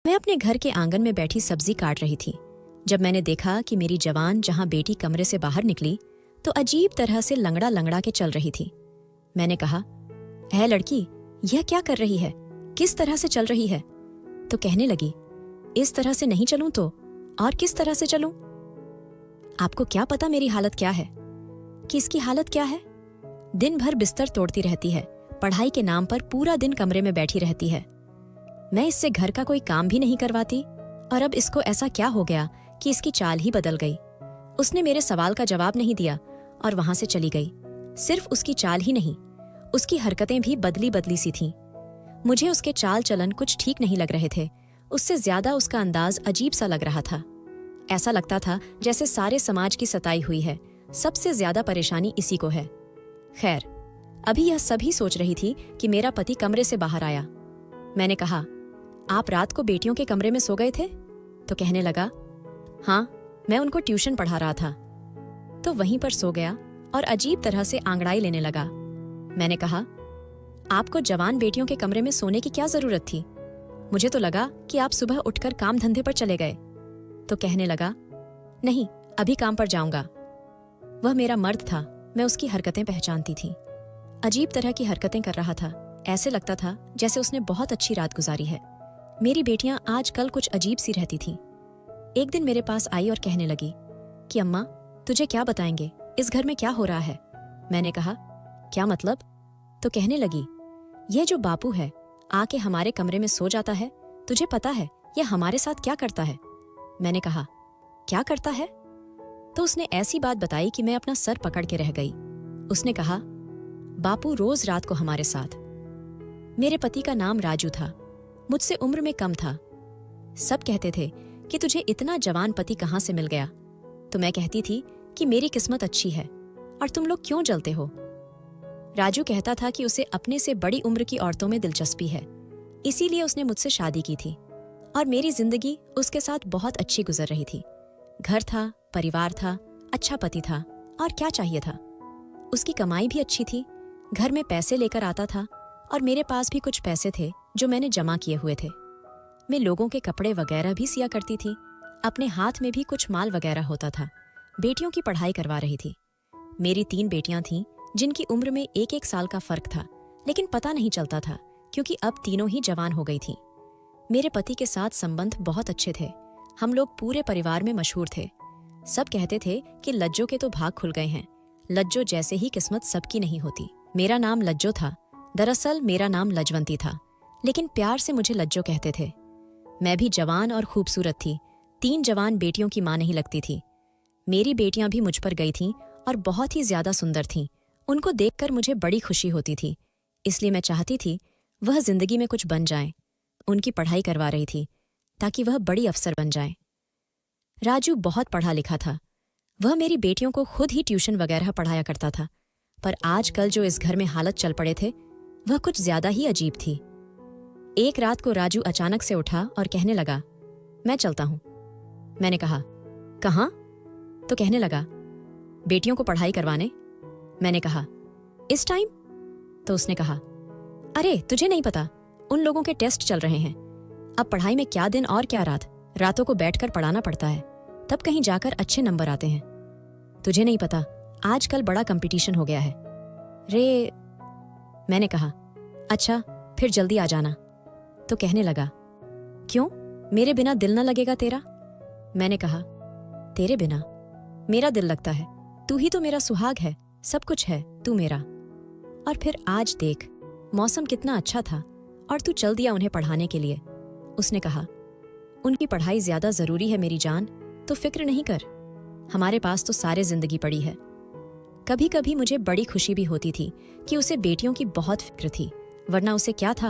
मैं अपने घर के आंगन में बैठी सब्जी काट रही थी जब मैंने देखा कि मेरी जवान जहां बेटी कमरे से बाहर निकली तो अजीब तरह से लंगड़ा लंगड़ा के चल रही थी। मैंने कहा, है लड़की, यह क्या कर रही है? किस तरह से चल रही है? तो कहने लगी, इस तरह से नहीं चलूं तो और किस तरह से चलूं? आपको क्या पता मेरी हालत क्या है? कि इसकी हालत क्या है? दिन भर बिस्तर तोड़ती रहती है, पढ़ाई के नाम पर पूरा दिन कमरे में बैठी रहती है। मैं इससे घर का कोई काम भी नहीं करवाती और अब इसको ऐसा क्या हो गया कि इसकी चाल ही बदल गई। उसने मेरे सवाल का जवाब नहीं दिया और वहां से चली गई। सिर्फ उसकी चाल ही नहीं, उसकी हरकतें भी बदली बदली सी थीं। मुझे उसके चाल चलन कुछ ठीक नहीं लग रहे थे। उससे ज्यादा उसका अंदाज अजीब सा लग रहा था। ऐसा लगता था जैसे सारे समाज की सताई हुई है, सबसे ज्यादा परेशानी इसी को है। खैर, अभी यह सभी सोच रही थी कि मेरा पति कमरे से बाहर आया। मैंने कहा, आप रात को बेटियों के कमरे में सो गए थे? तो कहने लगा, हाँ, मैं उनको ट्यूशन पढ़ा रहा था। तो वहीं पर सो गया और अजीब तरह से आंगड़ाई लेने लगा। मैंने कहा, आपको जवान बेटियों के कमरे में सोने की क्या जरूरत थी? मुझे तो लगा कि आप सुबह उठकर काम धंधे पर चले गए। तो कहने लगा, नहीं, अभी काम पर जाऊंगा। वह मेरा मर्द था, मैं उसकी हरकतें पहचानती थी। अजीब तरह की हरकतें कर रहा था। ऐसे लगता था जैसे उसने बहुत अच्छी रात गुजारी है। मेरी बेटियां आजकल कुछ अजीब सी रहती थीं। एक दिन मेरे पास आई और कहने लगी कि अम्मा, तुझे क्या बताएंगे, इस घर में क्या हो रहा है? मैंने कहा, क्या मतलब? तो कहने लगी, यह जो बापू है आके हमारे कमरे में सो जाता है, तुझे पता है यह हमारे साथ क्या करता है? मैंने कहा, क्या करता है? तो उसने ऐसी बात बताई कि मैं अपना सर पकड़ के रह गई। उसने कहा, बापू रोज रात को हमारे साथ। मेरे पति का नाम राजू था, मुझसे उम्र में कम था। सब कहते थे कि तुझे इतना जवान पति कहां से मिल गया? तो मैं कहती थी कि मेरी किस्मत अच्छी है और तुम लोग क्यों जलते हो? राजू कहता था कि उसे अपने से बड़ी उम्र की औरतों में दिलचस्पी है, इसीलिए उसने मुझसे शादी की थी और मेरी जिंदगी उसके साथ बहुत अच्छी गुजर रही थी। घर था, परिवार था, अच्छा पति था, और क्या चाहिए था? उसकी कमाई भी अच्छी थी, घर में पैसे लेकर आता था और मेरे पास भी कुछ पैसे थे जो मैंने जमा किए हुए थे। मैं लोगों के कपड़े वगैरह भी सिया करती थी। अपने हाथ में भी कुछ माल वगैरह होता था। बेटियों की पढ़ाई करवा रही थी। मेरी 3 बेटियां थीं जिनकी उम्र में 1-1 साल का फर्क था, लेकिन पता नहीं चलता था क्योंकि अब तीनों ही जवान हो गई थीं। मेरे पति के साथ संबंध बहुत अच्छे थे। हम लोग पूरे परिवार में मशहूर थे। सब कहते थे कि लज्जो के तो भाग खुल गए हैं। लज्जो जैसे ही किस्मत सबकी नहीं होती। मेरा नाम लज्जो था। दरअसल मेरा नाम लजवंती था, लेकिन प्यार से मुझे लज्जो कहते थे। मैं भी जवान और खूबसूरत थी। 3 जवान बेटियों की मां नहीं लगती थी। मेरी बेटियां भी मुझ पर गई थीं और बहुत ही ज्यादा सुंदर थीं। उनको देखकर मुझे बड़ी खुशी होती थी, इसलिए मैं चाहती थी वह जिंदगी में कुछ बन जाएं। उनकी पढ़ाई करवा रही थी ताकि वह बड़ी अफसर बन जाएं। राजू बहुत पढ़ा लिखा था। वह मेरी बेटियों को खुद ही ट्यूशन वगैरह पढ़ाया करता था, पर आजकल जो इस घर में हालत चल पड़े थे वह कुछ ज्यादा ही अजीब थी। एक रात को राजू अचानक से उठा और कहने लगा, मैं चलता हूं। मैंने कहा, कहां? तो कहने लगा, बेटियों को पढ़ाई करवाने। मैंने कहा, इस टाइम? तो उसने कहा, अरे तुझे नहीं पता, उन लोगों के टेस्ट चल रहे हैं। अब पढ़ाई में क्या दिन और क्या रात, रातों को बैठकर पढ़ाना पड़ता है, तब कहीं जाकर अच्छे नंबर आते हैं। तुझे नहीं पता, आजकल बड़ा कंपटीशन हो गया है रे। मैंने कहा, अच्छा, फिर जल्दी आ जाना। तो कहने लगा, क्यों, मेरे बिना दिल न लगेगा तेरा? मैंने कहा, तेरे बिना मेरा दिल लगता है, तू ही तो मेरा सुहाग है, सब कुछ है तू मेरा। और फिर आज देख, मौसम कितना अच्छा था और तू चल दिया उन्हें पढ़ाने के लिए। उसने कहा, उनकी पढ़ाई ज्यादा जरूरी है मेरी जान, तो फिक्र नहीं कर, हमारे पास तो सारे जिंदगी पड़ी है। कभी कभी मुझे बड़ी खुशी भी होती थी कि उसे बेटियों की बहुत फिक्र थी, वरना उसे क्या था,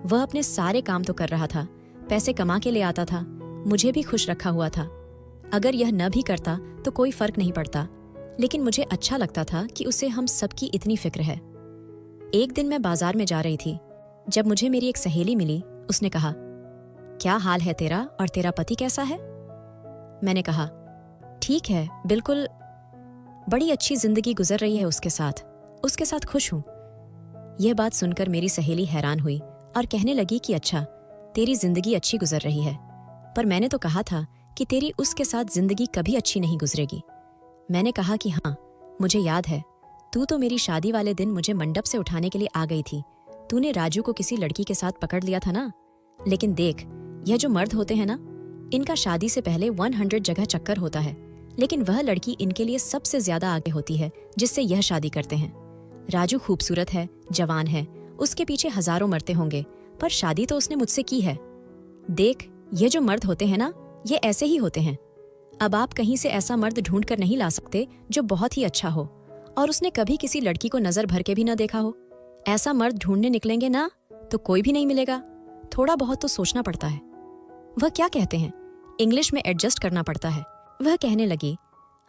वह अपने सारे काम तो कर रहा था, पैसे कमा के ले आता था, मुझे भी खुश रखा हुआ था। अगर यह न भी करता तो कोई फर्क नहीं पड़ता, लेकिन मुझे अच्छा लगता था कि उसे हम सबकी इतनी फिक्र है। एक दिन मैं बाजार में जा रही थी, जब मुझे मेरी एक सहेली मिली। उसने कहा, क्या हाल है तेरा और तेरा पति कैसा है? मैंने कहा, ठीक है, बिल्कुल, बड़ी अच्छी जिंदगी गुजर रही है उसके साथ खुश हूं। यह बात सुनकर मेरी सहेली हैरान हुई और कहने लगी कि अच्छा, तेरी जिंदगी अच्छी गुजर रही है, पर मैंने तो कहा था कि तेरी उसके साथ जिंदगी कभी अच्छी नहीं गुजरेगी। मैंने कहा कि हाँ, मुझे याद है, तू तो मेरी शादी वाले दिन मुझे मंडप से उठाने के लिए आ गई थी। तूने राजू को किसी लड़की के साथ पकड़ लिया था ना। लेकिन देख, यह जो मर्द होते हैं ना, इनका शादी से पहले 100 जगह चक्कर होता है, लेकिन वह लड़की इनके लिए सबसे ज्यादा आगे होती है जिससे यह शादी करते हैं। राजू खूबसूरत है, जवान है, उसके पीछे हजारों मरते होंगे, पर शादी तो उसने मुझसे की है। देख, ये जो मर्द होते हैं ना, ये ऐसे ही होते हैं। अब आप कहीं से ऐसा मर्द ढूंढ कर नहीं ला सकते जो बहुत ही अच्छा हो और उसने कभी किसी लड़की को नजर भर के भी ना देखा हो। ऐसा मर्द ढूंढने निकलेंगे ना तो कोई भी नहीं मिलेगा। थोड़ा बहुत तो सोचना पड़ता है। वह क्या कहते हैं, इंग्लिश में एडजस्ट करना पड़ता है। वह कहने लगी,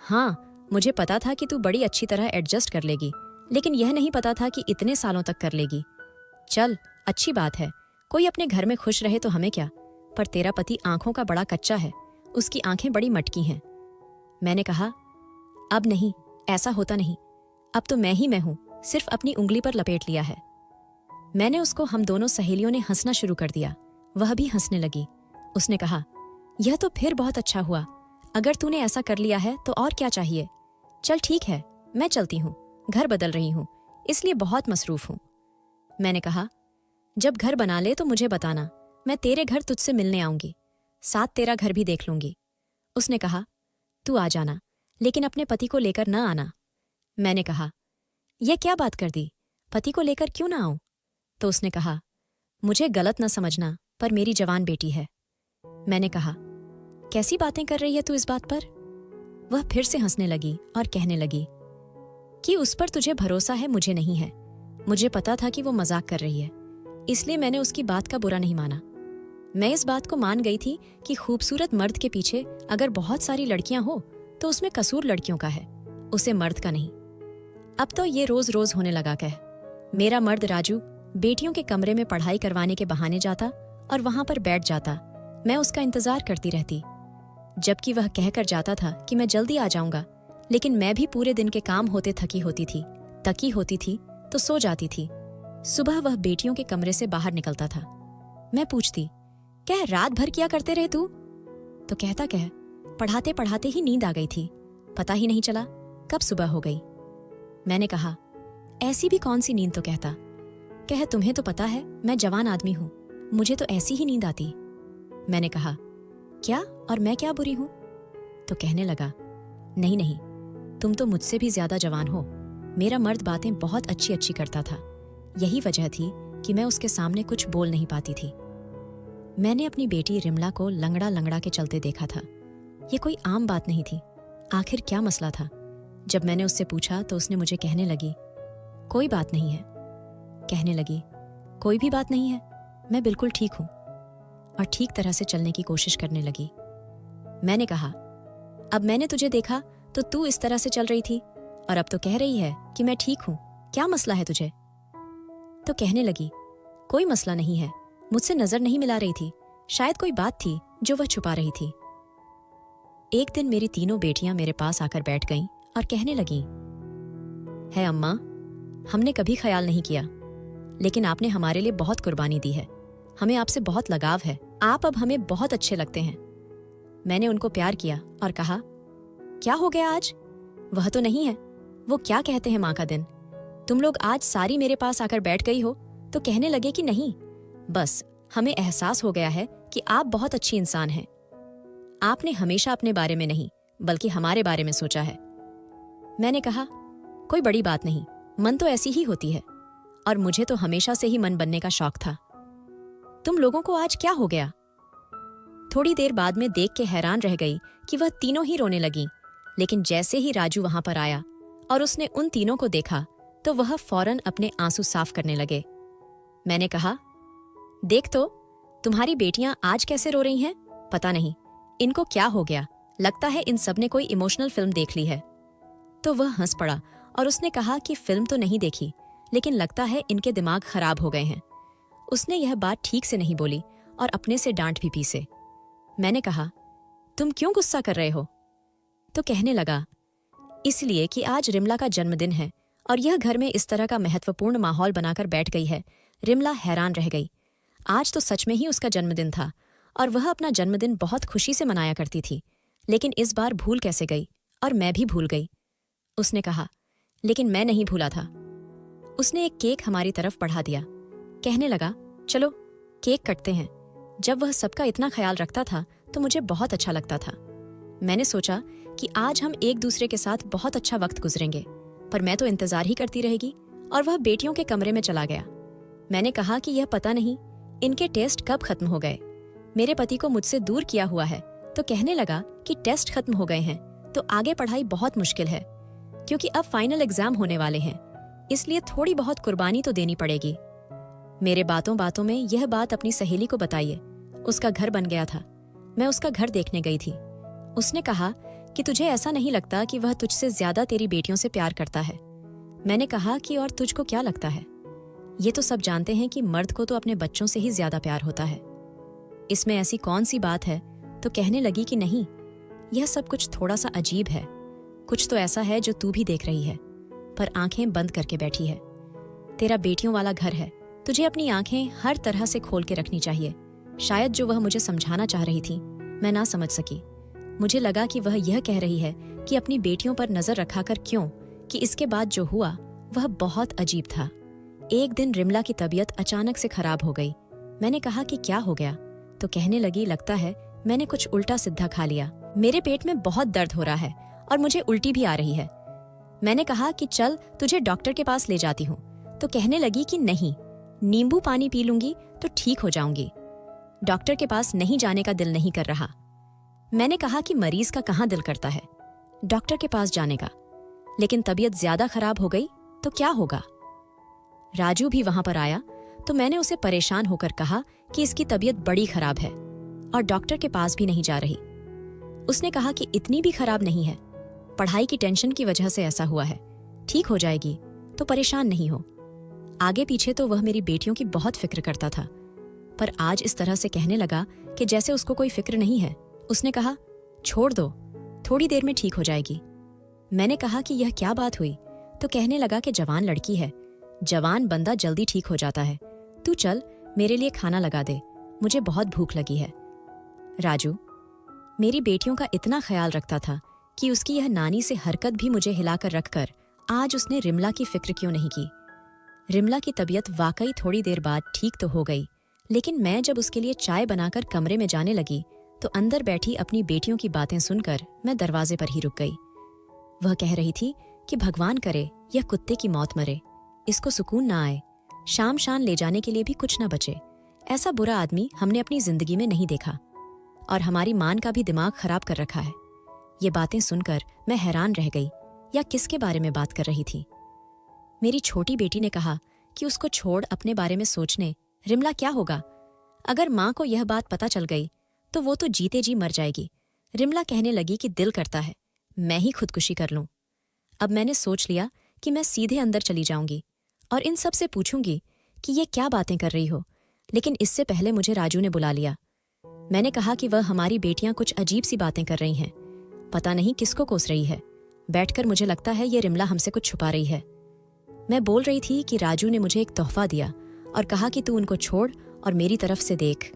हाँ, मुझे पता था कि तू बड़ी अच्छी तरह एडजस्ट कर लेगी, लेकिन यह नहीं पता था कि इतने सालों तक कर लेगी। चल, अच्छी बात है, कोई अपने घर में खुश रहे तो हमें क्या, पर तेरा पति आंखों का बड़ा कच्चा है, उसकी आंखें बड़ी मटकी हैं। मैंने कहा, अब नहीं, ऐसा होता नहीं, अब तो मैं ही मैं हूं, सिर्फ अपनी उंगली पर लपेट लिया है। मैंने उसको हम दोनों सहेलियों ने हंसना शुरू कर दिया। वह भी हंसने लगी। उसने कहा, यह तो फिर बहुत अच्छा हुआ, अगर तूने ऐसा कर लिया है तो और क्या चाहिए। चल ठीक है, मैं चलती हूँ, घर बदल रही हूँ, इसलिए बहुत मसरूफ हूँ। मैंने कहा, जब घर बना ले तो मुझे बताना, मैं तेरे घर तुझसे मिलने आऊंगी, साथ तेरा घर भी देख लूंगी। उसने कहा, तू आ जाना, लेकिन अपने पति को लेकर न आना। मैंने कहा, यह क्या बात कर दी, पति को लेकर क्यों ना आऊं। तो उसने कहा, मुझे गलत न समझना, पर मेरी जवान बेटी है। मैंने कहा, कैसी बातें कर रही है तू इस बात पर। वह फिर से हंसने लगी और कहने लगी कि उस पर तुझे भरोसा है, मुझे नहीं है। मुझे पता था कि वो मजाक कर रही है, इसलिए मैंने उसकी बात का बुरा नहीं माना। मैं इस बात को मान गई थी कि खूबसूरत मर्द के पीछे अगर बहुत सारी लड़कियां हो तो उसमें कसूर लड़कियों का है, उसे मर्द का नहीं। अब तो ये रोज रोज होने लगा। कह, मेरा मर्द राजू बेटियों के कमरे में पढ़ाई करवाने के बहाने जाता और वहां पर बैठ जाता। मैं उसका इंतजार करती रहती, जबकि वह कहकर जाता था कि मैं जल्दी आ जाऊंगा, लेकिन मैं भी पूरे दिन के काम होते थकी होती थी तो सो जाती थी। सुबह वह बेटियों के कमरे से बाहर निकलता था। मैं पूछती, कह, रात भर क्या करते रहे तू। तो कहता, कह, पढ़ाते पढ़ाते ही नींद आ गई थी, पता ही नहीं चला कब सुबह हो गई। मैंने कहा, ऐसी भी कौन सी नींद। तो कहता, कह, तुम्हें तो पता है मैं जवान आदमी हूं, मुझे तो ऐसी ही नींद आती। मैंने कहा, क्या, और मैं क्या बुरी हूं। तो कहने लगा, नहीं नहीं, तुम तो मुझसे भी ज्यादा जवान हो। मेरा मर्द बातें बहुत अच्छी अच्छी करता था, यही वजह थी कि मैं उसके सामने कुछ बोल नहीं पाती थी। मैंने अपनी बेटी रिमला को लंगड़ा लंगड़ा के चलते देखा था। ये कोई आम बात नहीं थी। आखिर क्या मसला था। जब मैंने उससे पूछा तो उसने मुझे कहने लगी, कोई बात नहीं है। कहने लगी, कोई भी बात नहीं है, मैं बिल्कुल ठीक हूं, और ठीक तरह से चलने की कोशिश करने लगी। मैंने कहा, अब मैंने तुझे देखा तो तू इस तरह से चल रही थी, और अब तो कह रही है कि मैं ठीक हूं, क्या मसला है तुझे। तो कहने लगी, कोई मसला नहीं है, मुझसे नजर नहीं मिला रही थी, शायद कोई बात थी जो वह छुपा रही थी। एक दिन मेरी तीनों बेटियां मेरे पास आकर बैठ गईं और कहने लगीं, है अम्मा, हमने कभी ख्याल नहीं किया, लेकिन आपने हमारे लिए बहुत कुर्बानी दी है, हमें आपसे बहुत लगाव है, आप अब हमें बहुत अच्छे लगते हैं। मैंने उनको प्यार किया और कहा, क्या हो गया आज। वह तो नहीं है, वो क्या कहते हैं माँ का दिन। तुम लोग आज सारी मेरे पास आकर बैठ गई हो तो कहने लगे कि नहीं, बस हमें एहसास हो गया है कि आप बहुत अच्छी इंसान हैं। आपने हमेशा अपने बारे में नहीं बल्कि हमारे बारे में सोचा है। मैंने कहा, कोई बड़ी बात नहीं, मन तो ऐसी ही होती है, और मुझे तो हमेशा से ही मन बनने का शौक था। तुम लोगों को आज क्या हो गया। थोड़ी देर बाद में देख के हैरान रह गई कि वह तीनों ही रोने लगी, लेकिन जैसे ही राजू वहां पर आया और उसने उन तीनों को देखा तो वह फौरन अपने आंसू साफ करने लगे। मैंने कहा, देख तो, तुम्हारी बेटियां आज कैसे रो रही हैं, पता नहीं इनको क्या हो गया, लगता है इन सब ने कोई इमोशनल फिल्म देख ली है। तो वह हंस पड़ा और उसने कहा कि फिल्म तो नहीं देखी, लेकिन लगता है इनके दिमाग खराब हो गए हैं। उसने यह बात ठीक से नहीं बोली और अपने से डांट भी पीसे। मैंने कहा, तुम क्यों गुस्सा कर रहे हो। तो कहने लगा, इसलिए कि आज रिमला का जन्मदिन है और यह घर में इस तरह का महत्वपूर्ण माहौल बनाकर बैठ गई है। रिमला हैरान रह गई। आज तो सच में ही उसका जन्मदिन था और वह अपना जन्मदिन बहुत खुशी से मनाया करती थी, लेकिन इस बार भूल कैसे गई और मैं भी भूल गई। उसने कहा, लेकिन मैं नहीं भूला था। उसने एक केक हमारी तरफ बढ़ा दिया, कहने लगा, चलो केक कटते हैं। जब वह सबका इतना ख्याल रखता था तो मुझे बहुत अच्छा लगता था। मैंने सोचा कि आज हम एक दूसरे के साथ बहुत अच्छा वक्त गुजरेंगे, पर मैं तो इंतजार ही करती रहेगी और वह बेटियों के कमरे में चला गया। मैंने कहा कि यह पता नहीं इनके टेस्ट कब खत्म हो गए। मेरे पति को मुझसे दूर किया हुआ है, तो कहने लगा कि टेस्ट खत्म हो गए हैं तो आगे पढ़ाई बहुत मुश्किल है, क्योंकि अब फाइनल एग्जाम होने वाले हैं, इसलिए थोड़ी बहुत कुर्बानी तो देनी पड़ेगी। मेरे बातों बातों में यह बात अपनी सहेली को बताइए। उसका घर बन गया था। मैं उसका घर देखने गई थी। उसने कहा कि तुझे ऐसा नहीं लगता कि वह तुझसे ज्यादा तेरी बेटियों से प्यार करता है? मैंने कहा कि और तुझको क्या लगता है? ये तो सब जानते हैं कि मर्द को तो अपने बच्चों से ही ज्यादा प्यार होता है। इसमें ऐसी कौन सी बात है? तो कहने लगी कि नहीं, यह सब कुछ थोड़ा सा अजीब है। कुछ तो ऐसा है जो तू भी देख रही है, पर आंखें बंद करके बैठी है। तेरा बेटियों वाला घर है, तुझे अपनी आंखें हर तरह से खोल के रखनी चाहिए। शायद जो वह मुझे समझाना चाह रही थी मैं ना समझ सकी। मुझे लगा कि वह यह कह रही है कि अपनी बेटियों पर नजर रखा कर क्यों, कि इसके बाद जो हुआ वह बहुत अजीब था। एक दिन रिमला की तबीयत अचानक से खराब हो गई। मैंने कहा कि क्या हो गया? तो कहने लगी, लगता है मैंने कुछ उल्टा सीधा खा लिया। मेरे पेट में बहुत दर्द हो रहा है और मुझे उल्टी भी आ रही है। मैंने कहा कि चल तुझे डॉक्टर के पास ले जाती हूँ। तो कहने लगी कि नहीं, नींबू पानी पी लूंगी तो ठीक हो जाऊंगी। डॉक्टर के पास नहीं जाने का दिल नहीं कर रहा। मैंने कहा कि मरीज का कहाँ दिल करता है डॉक्टर के पास जाने का, लेकिन तबीयत ज्यादा खराब हो गई तो क्या होगा? राजू भी वहां पर आया तो मैंने उसे परेशान होकर कहा कि इसकी तबीयत बड़ी खराब है और डॉक्टर के पास भी नहीं जा रही। उसने कहा कि इतनी भी खराब नहीं है, पढ़ाई की टेंशन की वजह से ऐसा हुआ है, ठीक हो जाएगी, तो परेशान नहीं हो। आगे पीछे तो वह मेरी बेटियों की बहुत फिक्र करता था, पर आज इस तरह से कहने लगा कि जैसे उसको कोई फिक्र नहीं है। उसने कहा, छोड़ दो, थोड़ी देर में ठीक हो जाएगी। मैंने कहा कि यह क्या बात हुई? तो कहने लगा कि जवान लड़की है, जवान बंदा जल्दी ठीक हो जाता है। तू चल मेरे लिए खाना लगा दे, मुझे बहुत भूख लगी है। राजू मेरी बेटियों का इतना ख्याल रखता था कि उसकी यह नानी से हरकत भी मुझे हिलाकर रखकर आज उसने रिमला की फिक्र क्यों नहीं की। रिमला की तबीयत वाकई थोड़ी देर बाद ठीक तो हो गई, लेकिन मैं जब उसके लिए चाय बनाकर कमरे में जाने लगी तो अंदर बैठी अपनी बेटियों की बातें सुनकर मैं दरवाजे पर ही रुक गई। वह कह रही थी कि भगवान करे यह कुत्ते की मौत मरे, इसको सुकून ना आए, शाम शान ले जाने के लिए भी कुछ ना बचे। ऐसा बुरा आदमी हमने अपनी जिंदगी में नहीं देखा और हमारी मान का भी दिमाग खराब कर रखा है। ये बातें सुनकर मैं हैरान रह गई, या किसके बारे में बात कर रही थी? मेरी छोटी बेटी ने कहा कि उसको छोड़ अपने बारे में सोचने। रिमला क्या होगा अगर माँ को यह बात पता चल गई तो वो तो जीते जी मर जाएगी। रिमला कहने लगी कि दिल करता है मैं ही खुदकुशी कर लूं। अब मैंने सोच लिया कि मैं सीधे अंदर चली जाऊंगी और इन सब से पूछूंगी कि ये क्या बातें कर रही हो, लेकिन इससे पहले मुझे राजू ने बुला लिया। मैंने कहा कि वह हमारी बेटियां कुछ अजीब सी बातें कर रही हैं, पता नहीं किसको कोस रही है। बैठकर मुझे लगता है ये रिमला हमसे कुछ छुपा रही है। मैं बोल रही थी कि राजू ने मुझे एक तोहफा दिया और कहा कि तू उनको छोड़ और मेरी तरफ से देख।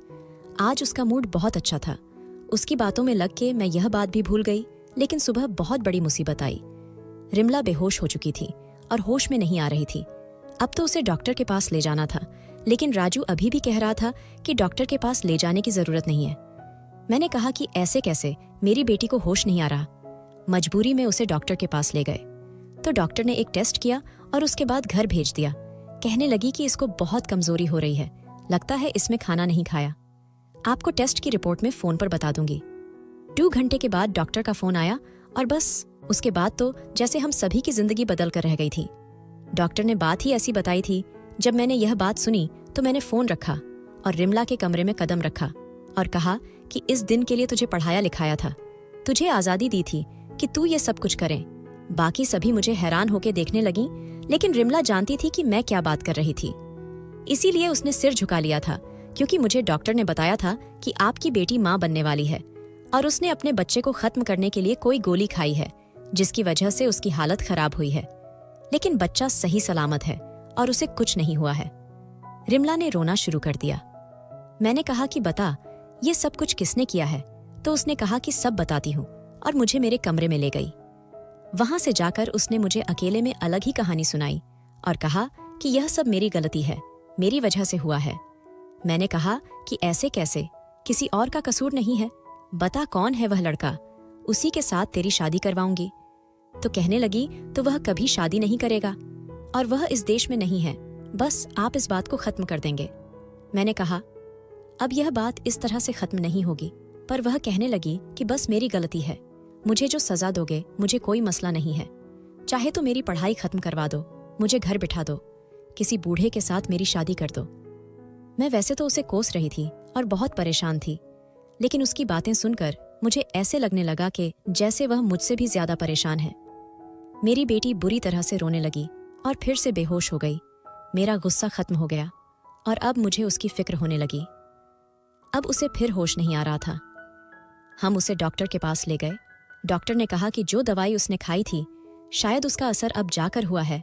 आज उसका मूड बहुत अच्छा था। उसकी बातों में लग के मैं यह बात भी भूल गई, लेकिन सुबह बहुत बड़ी मुसीबत आई। रिमला बेहोश हो चुकी थी और होश में नहीं आ रही थी। अब तो उसे डॉक्टर के पास ले जाना था, लेकिन राजू अभी भी कह रहा था कि डॉक्टर के पास ले जाने की जरूरत नहीं है। मैंने कहा कि ऐसे कैसे, मेरी बेटी को होश नहीं आ रहा। मजबूरी में उसे डॉक्टर के पास ले गए तो डॉक्टर ने एक टेस्ट किया और उसके बाद घर भेज दिया। कहने लगी कि इसको बहुत कमजोरी हो रही है, लगता है इसमें खाना नहीं खाया। आपको टेस्ट की रिपोर्ट में फोन पर बता दूंगी। 2 घंटे के बाद डॉक्टर का फोन आया और बस उसके बाद तो जैसे हम सभी की जिंदगी बदल कर रह गई थी। डॉक्टर ने बात ही ऐसी बताई थी। जब मैंने यह बात सुनी तो मैंने फोन रखा और रिमला के कमरे में कदम रखा और कहा कि इस दिन के लिए तुझे पढ़ाया लिखाया था, तुझे आजादी दी थी कि तू ये सब कुछ करें। बाकी सभी मुझे हैरान होकर देखने लगी, लेकिन रिमला जानती थी कि मैं क्या बात कर रही थी, इसीलिए उसने सिर झुका लिया था, क्योंकि मुझे डॉक्टर ने बताया था कि आपकी बेटी माँ बनने वाली है और उसने अपने बच्चे को खत्म करने के लिए कोई गोली खाई है, जिसकी वजह से उसकी हालत खराब हुई है। लेकिन बच्चा सही सलामत है और उसे कुछ नहीं हुआ है। रिमला ने रोना शुरू कर दिया। मैंने कहा कि बता, ये सब कुछ किसने किया है? तो उसने कहा कि सब बताती हूँ, और मुझे मेरे कमरे में ले गई। वहां से जाकर उसने मुझे अकेले में अलग ही कहानी सुनाई और कहा कि यह सब मेरी गलती है, मेरी वजह से हुआ है। मैंने कहा कि ऐसे कैसे, किसी और का कसूर नहीं है, बता कौन है वह लड़का, उसी के साथ तेरी शादी करवाऊंगी। तो कहने लगी तो वह कभी शादी नहीं करेगा और वह इस देश में नहीं है, बस आप इस बात को खत्म कर देंगे। मैंने कहा अब यह बात इस तरह से खत्म नहीं होगी, पर वह कहने लगी कि बस मेरी गलती है, मुझे जो सजा दोगे मुझे कोई मसला नहीं है, चाहे तो मेरी पढ़ाई खत्म करवा दो, मुझे घर बिठा दो, किसी बूढ़े के साथ मेरी शादी कर दो। मैं वैसे तो उसे कोस रही थी और बहुत परेशान थी, लेकिन उसकी बातें सुनकर मुझे ऐसे लगने लगा कि जैसे वह मुझसे भी ज्यादा परेशान है। मेरी बेटी बुरी तरह से रोने लगी और फिर से बेहोश हो गई। मेरा गुस्सा खत्म हो गया और अब मुझे उसकी फिक्र होने लगी। अब उसे फिर होश नहीं आ रहा था। हम उसे डॉक्टर के पास ले गए। डॉक्टर ने कहा कि जो दवाई उसने खाई थी शायद उसका असर अब जाकर हुआ है।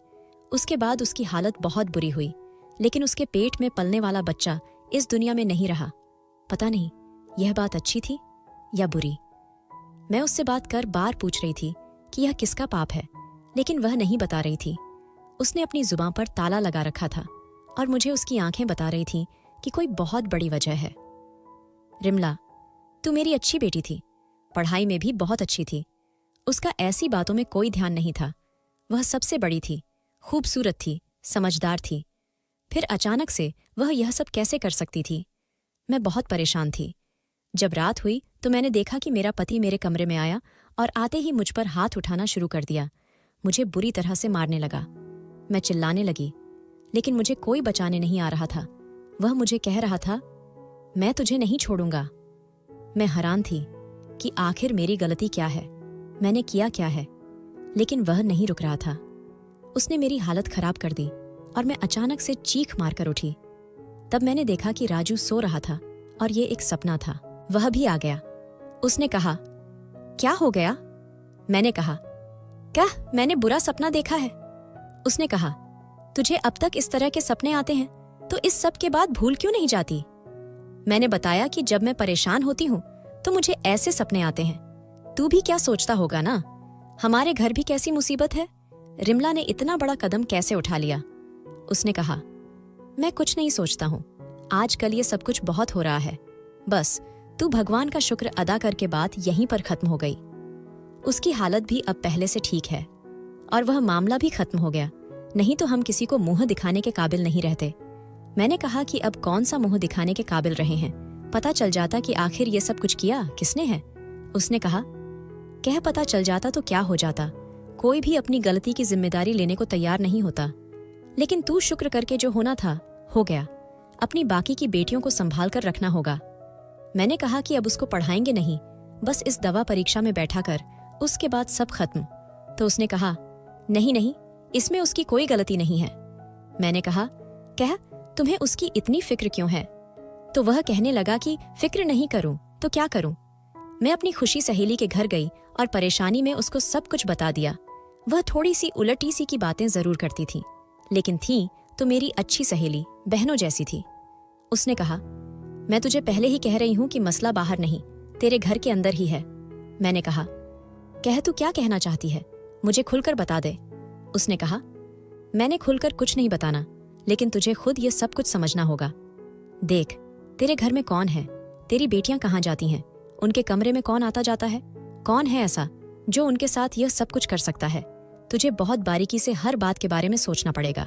उसके बाद उसकी हालत बहुत बुरी हुई, लेकिन उसके पेट में पलने वाला बच्चा इस दुनिया में नहीं रहा। पता नहीं यह बात अच्छी थी या बुरी। मैं उससे बात कर बार पूछ रही थी कि यह किसका पाप है, लेकिन वह नहीं बता रही थी। उसने अपनी जुबान पर ताला लगा रखा था और मुझे उसकी आंखें बता रही थीं कि कोई बहुत बड़ी वजह है। रिमला, तू मेरी अच्छी बेटी थी, पढ़ाई में भी बहुत अच्छी थी। उसका ऐसी बातों में कोई ध्यान नहीं था। वह सबसे बड़ी थी, खूबसूरत थी, समझदार थी। फिर अचानक से वह यह सब कैसे कर सकती थी? मैं बहुत परेशान थी। जब रात हुई तो मैंने देखा कि मेरा पति मेरे कमरे में आया और आते ही मुझ पर हाथ उठाना शुरू कर दिया। मुझे बुरी तरह से मारने लगा। मैं चिल्लाने लगी, लेकिन मुझे कोई बचाने नहीं आ रहा था। वह मुझे कह रहा था, मैं तुझे नहीं छोड़ूंगा। मैं हैरान थी कि आखिर मेरी गलती क्या है, मैंने किया क्या है, लेकिन वह नहीं रुक रहा था। उसने मेरी हालत खराब कर दी और मैं अचानक से चीख मारकर उठी। तब मैंने देखा कि राजू सो रहा था और ये एक सपना था। वह भी आ गया। उसने कहा, क्या हो गया? मैंने कहा, क्या मैंने बुरा सपना देखा है? उसने कहा, तुझे अब तक इस तरह के सपने आते हैं तो इस सब के बाद भूल क्यों नहीं जाती? मैंने बताया कि जब मैं परेशान होती हूँ तो मुझे ऐसे सपने आते हैं। तू भी क्या सोचता होगा ना, हमारे घर भी कैसी मुसीबत है, रिमला ने इतना बड़ा कदम कैसे उठा लिया? उसने कहा, मैं कुछ नहीं सोचता हूँ, आजकल ये सब कुछ बहुत हो रहा है, बस तू भगवान का शुक्र अदा करके बात यहीं पर खत्म हो गई। उसकी हालत भी अब पहले से ठीक है और वह मामला भी खत्म हो गया, नहीं तो हम किसी को मुंह दिखाने के काबिल नहीं रहते। मैंने कहा कि अब कौन सा मुंह दिखाने के काबिल रहे हैं, पता चल जाता कि आखिर ये सब कुछ किया किसने है। उसने कहा, कह पता चल जाता तो क्या हो जाता, कोई भी अपनी गलती की जिम्मेदारी लेने को तैयार नहीं होता, लेकिन तू शुक्र करके जो होना था हो गया। अपनी बाकी की बेटियों को संभाल कर रखना होगा। मैंने कहा कि अब उसको पढ़ाएंगे नहीं, बस इस दवा परीक्षा में बैठा कर, उसके बाद सब खत्म। तो उसने कहा, नहीं नहीं, इसमें उसकी कोई गलती नहीं है। मैंने कहा, कह तुम्हें उसकी इतनी फिक्र क्यों है? तो वह कहने लगा कि फिक्र नहीं करूं तो क्या करूं। मैं अपनी खुशी सहेली के घर गई और परेशानी में उसको सब कुछ बता दिया। वह थोड़ी सी उलटी सी की बातें जरूर करती थी, लेकिन थी तो मेरी अच्छी सहेली, बहनों जैसी थी। उसने कहा, मैं तुझे पहले ही कह रही हूं कि मसला बाहर नहीं, तेरे घर के अंदर ही है। मैंने कहा, कह तू क्या कहना चाहती है, मुझे खुलकर बता दे। उसने कहा, मैंने खुलकर कुछ नहीं बताना, लेकिन तुझे खुद ये सब कुछ समझना होगा। देख, तेरे घर में कौन है, तेरी बेटियां कहाँ जाती हैं, उनके कमरे में कौन आता जाता है, कौन है ऐसा जो उनके साथ यह सब कुछ कर सकता है। तुझे बहुत बारीकी से हर बात के बारे में सोचना पड़ेगा,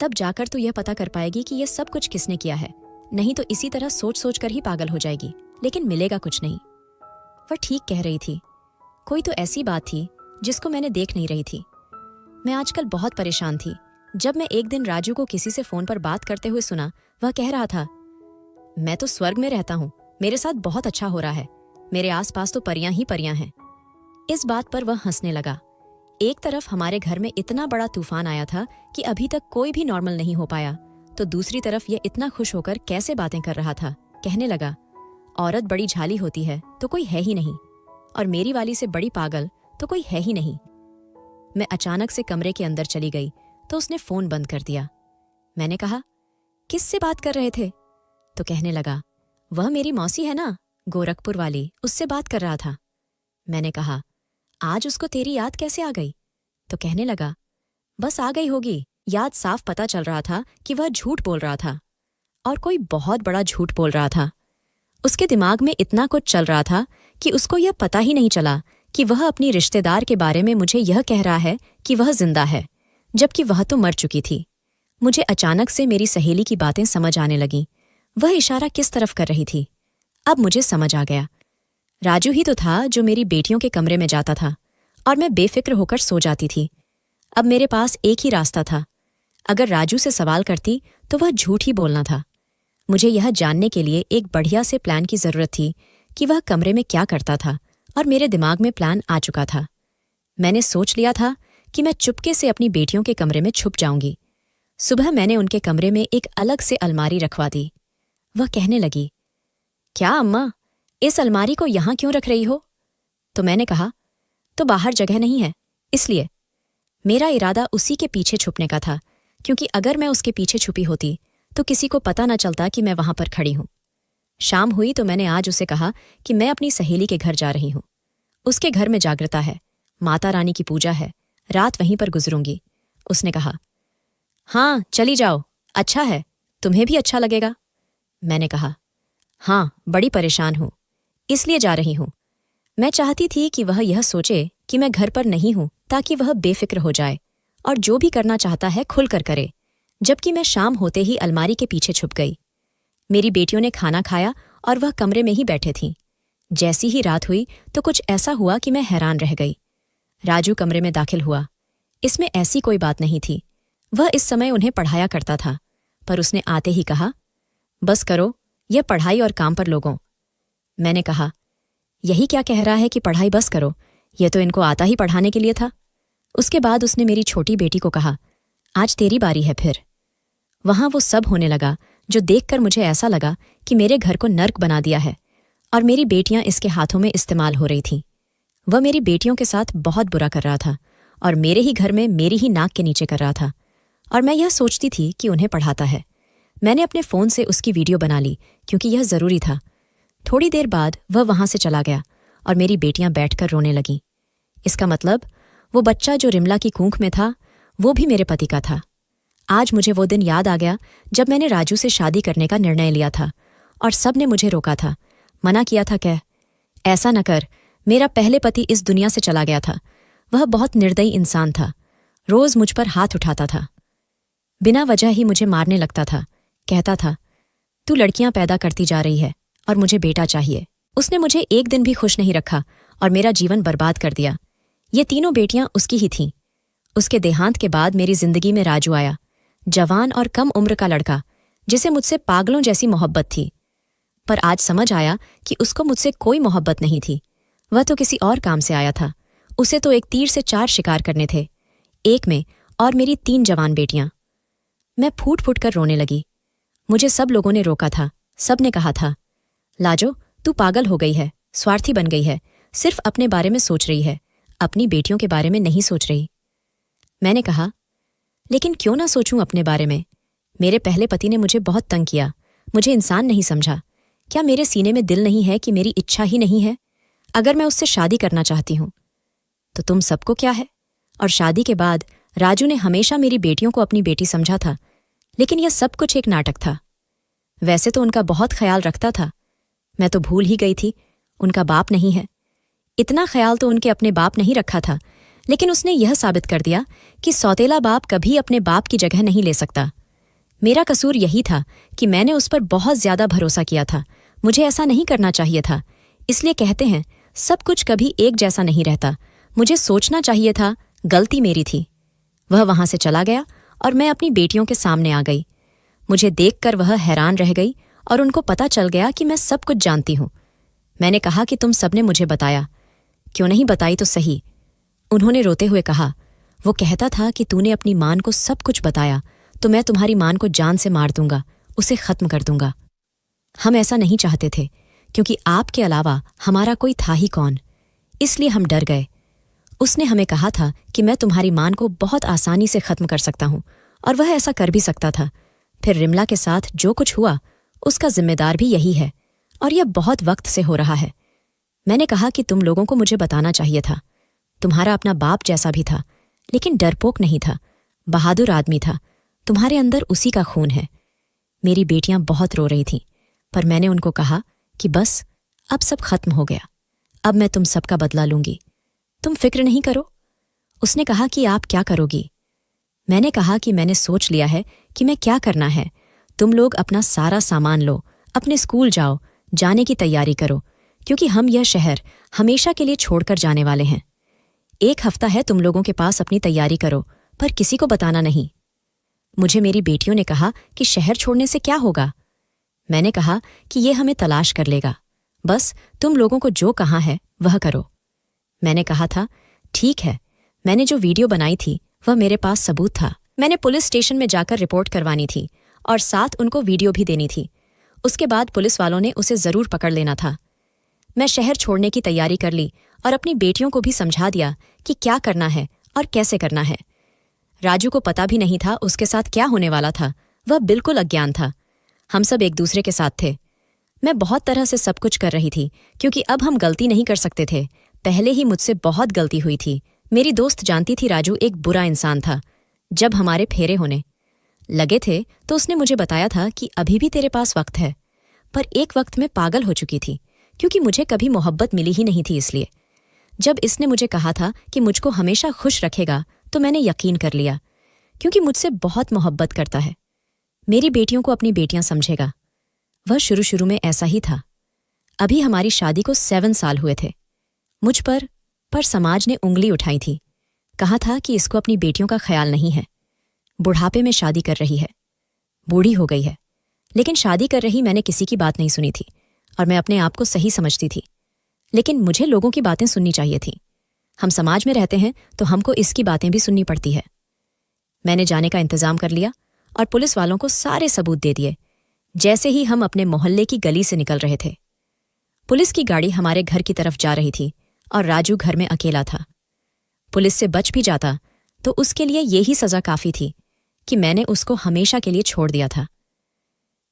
तब जाकर तू यह पता कर पाएगी कि यह सब कुछ किसने किया है, नहीं तो इसी तरह सोच सोच कर ही पागल हो जाएगी, लेकिन मिलेगा कुछ नहीं। वह ठीक कह रही थी। कोई तो ऐसी बात थी जिसको मैंने देख नहीं रही थी। मैं आजकल बहुत परेशान थी। जब मैं एक दिन राजू को किसी से फोन पर बात करते हुए सुना, वह कह रहा था, मैं तो स्वर्ग में रहता हूँ, मेरे साथ बहुत अच्छा हो रहा है, मेरे आसपास तो परियां ही परियां हैं। इस बात पर वह हंसने लगा। एक तरफ हमारे घर में इतना बड़ा तूफान आया था कि अभी तक कोई भी नॉर्मल नहीं हो पाया, तो दूसरी तरफ यह इतना खुश होकर कैसे बातें कर रहा था। कहने लगा, औरत बड़ी झाली होती है तो कोई है ही नहीं, और मेरी वाली से बड़ी पागल तो कोई है ही नहीं। मैं अचानक से कमरे के अंदर चली गई तो उसने फोन बंद कर दिया। मैंने कहा, किससे बात कर रहे थे? तो कहने लगा, वह मेरी मौसी है ना, गोरखपुर वाली, उससे बात कर रहा था। मैंने कहा, आज उसको तेरी याद कैसे आ गई? तो कहने लगा, बस आ गई होगी, याद साफ पता चल रहा था कि वह झूठ बोल रहा था, और कोई बहुत बड़ा झूठ बोल रहा था। उसके दिमाग में इतना कुछ चल रहा था कि उसको यह पता ही नहीं चला कि वह अपनी रिश्तेदार के बारे में मुझे यह कह रहा है कि वह जिंदा है, जबकि वह तो मर चुकी थी। मुझे अचानक से मेरी सहेली की बातें समझ आने लगीं। वह इशारा किस तरफ कर रही थी? अब मुझे समझ आ गया। राजू ही तो था जो मेरी बेटियों के कमरे में जाता था और मैं बेफिक्र होकर सो जाती थी। अब मेरे पास एक ही रास्ता था। अगर राजू से सवाल करती तो वह झूठ ही बोलना था। मुझे यह जानने के लिए एक बढ़िया से प्लान की जरूरत थी कि वह कमरे में क्या करता था, और मेरे दिमाग में प्लान आ चुका था। मैंने सोच लिया था कि मैं चुपके से अपनी बेटियों के कमरे में छुप जाऊंगी। सुबह मैंने उनके कमरे में एक अलग से अलमारी रखवा दी। वह कहने लगी, क्या अम्मा, इस अलमारी को यहां क्यों रख रही हो? तो मैंने कहा, तो बाहर जगह नहीं है, इसलिए। मेरा इरादा उसी के पीछे छुपने का था, क्योंकि अगर मैं उसके पीछे छुपी होती तो किसी को पता न चलता कि मैं वहां पर खड़ी हूं। शाम हुई तो मैंने आज उसे कहा कि मैं अपनी सहेली के घर जा रही हूं। उसके घर में जागृता है, माता रानी की पूजा है, रात वहीं पर गुजरूंगी। उसने कहा, हाँ चली जाओ, अच्छा है, तुम्हें भी अच्छा लगेगा। मैंने कहा, हाँ बड़ी परेशान हूं, इसलिए जा रही हूं। मैं चाहती थी कि वह यह सोचे कि मैं घर पर नहीं हूं, ताकि वह बेफिक्र हो जाए और जो भी करना चाहता है खुलकर करे। जबकि मैं शाम होते ही अलमारी के पीछे छुप गई। मेरी बेटियों ने खाना खाया और वह कमरे में ही बैठे थीं। जैसी ही रात हुई तो कुछ ऐसा हुआ कि मैं हैरान रह गई। राजू कमरे में दाखिल हुआ। इसमें ऐसी कोई बात नहीं थी। वह इस समय उन्हें पढ़ाया करता था, पर उसने आते ही कहा, बस करो, यह पढ़ाई और काम पर लोगों। मैंने कहा, यही क्या कह रहा है कि पढ़ाई बस करो? यह तो इनको आता ही पढ़ाने के लिए था। उसके बाद उसने मेरी छोटी बेटी को कहा, आज तेरी बारी है फिर। वहां वो सब होने लगा जो देखकर मुझे ऐसा लगा कि मेरे घर को नर्क बना दिया है और मेरी बेटियां इसके हाथों में इस्तेमाल हो रही थीं। वह मेरी बेटियों के साथ बहुत बुरा कर रहा था और मेरे ही घर में मेरी ही नाक के नीचे कर रहा था, और मैं यह सोचती थी कि उन्हें पढ़ाता है। मैंने अपने फ़ोन से उसकी वीडियो बना ली, क्योंकि यह ज़रूरी था। थोड़ी देर बाद वह वहां से चला गया और मेरी बेटियां बैठकर रोने लगीं। इसका मतलब वो बच्चा जो रिमला की कूंख में था, वो भी मेरे पति का था। आज मुझे वो दिन याद आ गया जब मैंने राजू से शादी करने का निर्णय लिया था और सब ने मुझे रोका था, मना किया था। कह, ऐसा न कर, मेरा पहले पति इस दुनिया से चला गया था। वह बहुत निर्दयी इंसान था, रोज मुझ पर हाथ उठाता था, बिना वजह ही मुझे मारने लगता था। कहता था, तू लड़कियां पैदा करती जा रही है और मुझे बेटा चाहिए। उसने मुझे एक दिन भी खुश नहीं रखा और मेरा जीवन बर्बाद कर दिया। ये तीनों बेटियां उसकी ही थीं। उसके देहांत के बाद मेरी जिंदगी में राजू आया, जवान और कम उम्र का लड़का, जिसे मुझसे पागलों जैसी मोहब्बत थी। पर आज समझ आया कि उसको मुझसे कोई मोहब्बत नहीं थी। वह तो किसी और काम से आया था। उसे तो एक तीर से 4 शिकार करने थे, एक में और मेरी 3 जवान बेटियां। मैं फूट फूट कर रोने लगी। मुझे सब लोगों ने रोका था। सब ने कहा था, लाजो तू पागल हो गई है, स्वार्थी बन गई है, सिर्फ अपने बारे में सोच रही है, अपनी बेटियों के बारे में नहीं सोच रही। मैंने कहा, लेकिन क्यों ना सोचूं अपने बारे में? मेरे पहले पति ने मुझे बहुत तंग किया, मुझे इंसान नहीं समझा। क्या मेरे सीने में दिल नहीं है कि मेरी इच्छा ही नहीं है? अगर मैं उससे शादी करना चाहती हूं तो तुम सबको क्या है? और शादी के बाद राजू ने हमेशा मेरी बेटियों को अपनी बेटी समझा था, लेकिन यह सब कुछ एक नाटक था। वैसे तो उनका बहुत ख्याल रखता था, मैं तो भूल ही गई थी उनका बाप नहीं है। इतना ख्याल तो उनके अपने बाप नहीं रखा था, लेकिन उसने यह साबित कर दिया कि सौतेला बाप कभी अपने बाप की जगह नहीं ले सकता। मेरा कसूर यही था कि मैंने उस पर बहुत ज्यादा भरोसा किया था। मुझे ऐसा नहीं करना चाहिए था। इसलिए कहते हैं, सब कुछ कभी एक जैसा नहीं रहता। मुझे सोचना चाहिए था, गलती मेरी थी। वह वहां से चला गया और मैं अपनी बेटियों के सामने आ गई। मुझे देखकर वह हैरान रह गई और उनको पता चल गया कि मैं सब कुछ जानती हूं। मैंने कहा कि तुम सबने मुझे बताया, क्यों नहीं बताई तो सही। उन्होंने रोते हुए कहा, वो कहता था कि तूने अपनी मान को सब कुछ बताया तो मैं तुम्हारी मान को जान से मार दूंगा, उसे खत्म कर दूंगा। हम ऐसा नहीं चाहते थे, क्योंकि आपके अलावा हमारा कोई था ही कौन, इसलिए हम डर गए। उसने हमें कहा था कि मैं तुम्हारी मान को बहुत आसानी से खत्म कर सकता हूं, और वह ऐसा कर भी सकता था। फिर रिमला के साथ जो कुछ हुआ उसका जिम्मेदार भी यही है, और यह बहुत वक्त से हो रहा है। मैंने कहा कि तुम लोगों को मुझे बताना चाहिए था। तुम्हारा अपना बाप जैसा भी था, लेकिन डरपोक नहीं था, बहादुर आदमी था। तुम्हारे अंदर उसी का खून है। मेरी बेटियां बहुत रो रही थीं, पर मैंने उनको कहा कि बस अब सब खत्म हो गया। अब मैं तुम सबका बदला लूंगी, तुम फिक्र नहीं करो। उसने कहा कि आप क्या करोगी? मैंने कहा कि मैंने सोच लिया है कि मैं क्या करना है। तुम लोग अपना सारा सामान लो, अपने स्कूल जाओ, जाने की तैयारी करो, क्योंकि हम यह शहर हमेशा के लिए छोड़कर जाने वाले हैं। 1 हफ्ता है तुम लोगों के पास, अपनी तैयारी करो, पर किसी को बताना नहीं। मुझे मेरी बेटियों ने कहा कि शहर छोड़ने से क्या होगा? मैंने कहा कि ये हमें तलाश कर लेगा, बस तुम लोगों को जो कहा है वह करो। मैंने कहा था, ठीक है। मैंने जो वीडियो बनाई थी वह मेरे पास सबूत था। मैंने पुलिस स्टेशन में जाकर रिपोर्ट करवानी थी और साथ उनको वीडियो भी देनी थी। उसके बाद पुलिस वालों ने उसे जरूर पकड़ लेना था। मैं शहर छोड़ने की तैयारी कर ली और अपनी बेटियों को भी समझा दिया कि क्या करना है और कैसे करना है। राजू को पता भी नहीं था उसके साथ क्या होने वाला था, वह बिल्कुल अज्ञान था। हम सब एक दूसरे के साथ थे। मैं बहुत तरह से सब कुछ कर रही थी, क्योंकि अब हम गलती नहीं कर सकते थे। पहले ही मुझसे बहुत गलती हुई थी। मेरी दोस्त जानती थी राजू एक बुरा इंसान था। जब हमारे फेरे होने लगे थे तो उसने मुझे बताया था कि अभी भी तेरे पास वक्त है। पर एक वक्त में पागल हो चुकी थी, क्योंकि मुझे कभी मोहब्बत मिली ही नहीं थी। इसलिए जब इसने मुझे कहा था कि मुझको हमेशा खुश रखेगा, तो मैंने यकीन कर लिया, क्योंकि मुझसे बहुत मोहब्बत करता है। मेरी बेटियों को अपनी बेटियां समझेगा। वह शुरू शुरू में ऐसा ही था। अभी हमारी शादी को 7 साल हुए थे। मुझ पर समाज ने उंगली उठाई थी। कहा था कि इसको अपनी बेटियों का ख्याल नहीं है। बुढ़ापे में शादी कर रही है, बूढ़ी हो गई है। लेकिन शादी कर रही मैंने किसी की बात नहीं सुनी थी, और मैं अपने आप को सही समझती थी। लेकिन मुझे लोगों की बातें सुननी चाहिए थी। हम समाज में रहते हैं तो हमको इसकी बातें भी सुननी पड़ती है। मैंने जाने का इंतजाम कर लिया और पुलिस वालों को सारे सबूत दे दिए। जैसे ही हम अपने मोहल्ले की गली से निकल रहे थे, पुलिस की गाड़ी हमारे घर की तरफ जा रही थी और राजू घर में अकेला था। पुलिस से बच भी जाता तो उसके लिए यही सजा काफी थी कि मैंने उसको हमेशा के लिए छोड़ दिया था।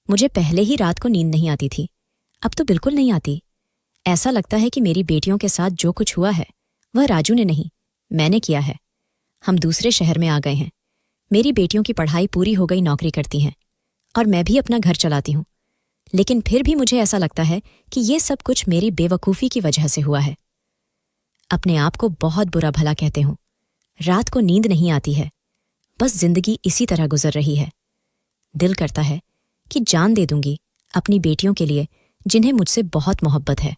मुझे पहले ही रात को नींद नहीं आती थी, अब तो बिल्कुल नहीं आती। ऐसा लगता है कि मेरी बेटियों के साथ जो कुछ हुआ है वह राजू ने नहीं, मैंने किया है। हम दूसरे शहर में आ गए हैं। मेरी बेटियों की पढ़ाई पूरी हो गई, नौकरी करती हैं, और मैं भी अपना घर चलाती हूँ। लेकिन फिर भी मुझे ऐसा लगता है कि ये सब कुछ मेरी बेवकूफ़ी की वजह से हुआ है। अपने आप को बहुत बुरा भला कहते हूँ। रात को नींद नहीं आती है, बस जिंदगी इसी तरह गुजर रही है। दिल करता है कि जान दे दूंगी अपनी बेटियों के लिए, जिन्हें मुझसे बहुत मोहब्बत है।